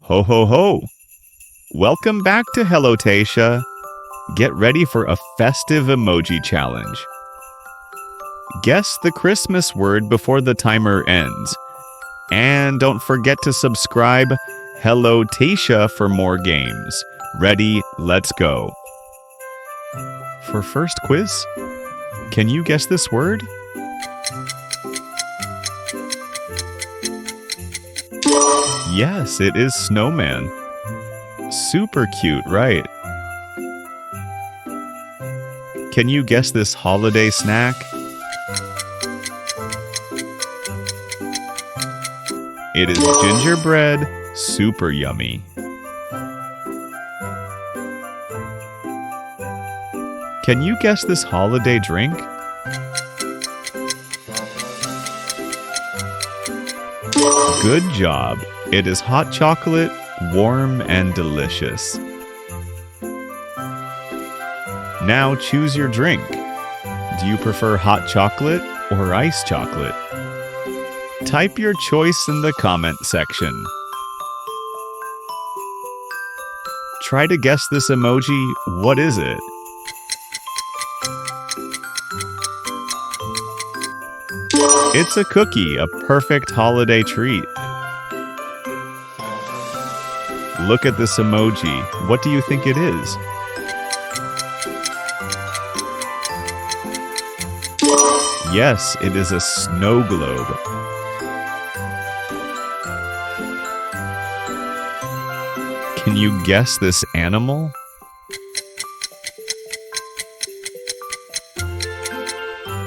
Ho ho ho! Welcome back to Hello TESHA. Get ready for a festive emoji challenge. Guess the Christmas word before the timer ends. And don't forget to subscribe Hello TESHA for more games. Ready, let's go. For first quiz, can you guess this word? Yes, it is snowman. Super cute, right? Can you guess this holiday snack? It is gingerbread, super yummy. Can you guess this holiday drink? Good job. It is hot chocolate, warm and delicious. Now choose your drink. Do you prefer hot chocolate or iced chocolate? Type your choice in the comment section. Try to guess this emoji. What is it? It's a cookie, a perfect holiday treat. Look at this emoji. What do you think it is? Yes, it is a snow globe. Can you guess this animal?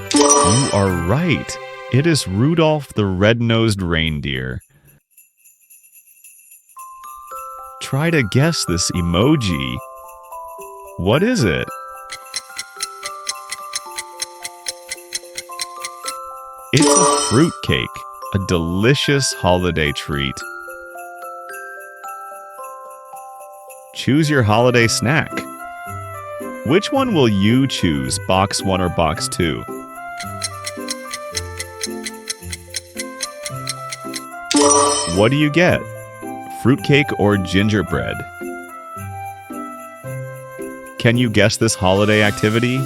You are right. It is Rudolph the red-nosed reindeer. Try to guess this emoji. What is it? It's a fruitcake, a delicious holiday treat. Choose your holiday snack. Which one will you choose, box 1 or box 2? What do you get? Fruitcake or gingerbread? Can you guess this holiday activity?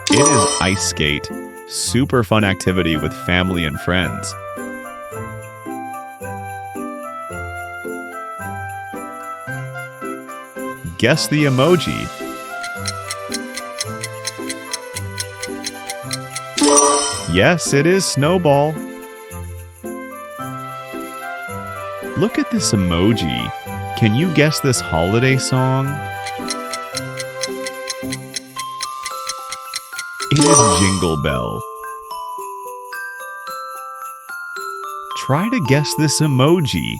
It is ice skate. Super fun activity with family and friends. Guess the emoji. Yes, it is snowball. Look at this emoji. Can you guess this holiday song? It is Jingle Bell. Try to guess this emoji.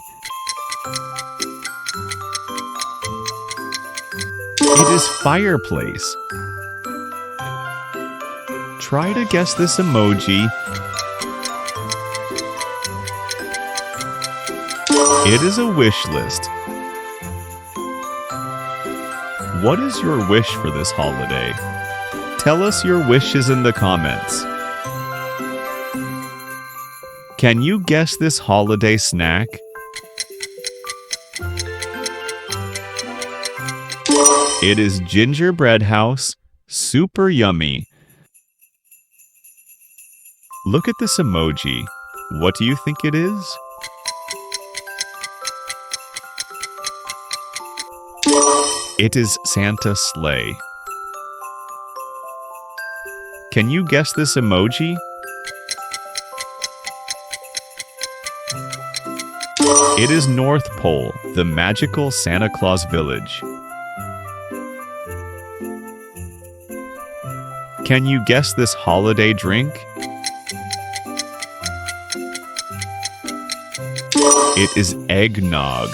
It is fireplace. Try to guess this emoji. It is a wish list. What is your wish for this holiday? Tell us your wishes in the comments. Can you guess this holiday snack? It is gingerbread house, super yummy. Look at this emoji. What do you think it is? It is Santa's sleigh. Can you guess this emoji? It is North Pole, the magical Santa Claus village. Can you guess this holiday drink? It is eggnog.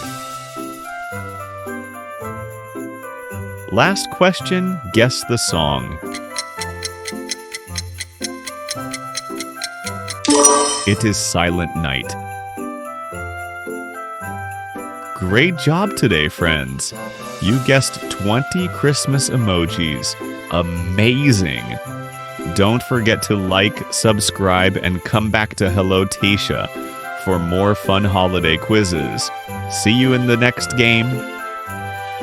Last question, guess the song. It is Silent Night. Great job today, friends. You guessed 20 Christmas emojis. Amazing. Don't forget to like, subscribe, and come back to Hello TESHA for more fun holiday quizzes. See you in the next game.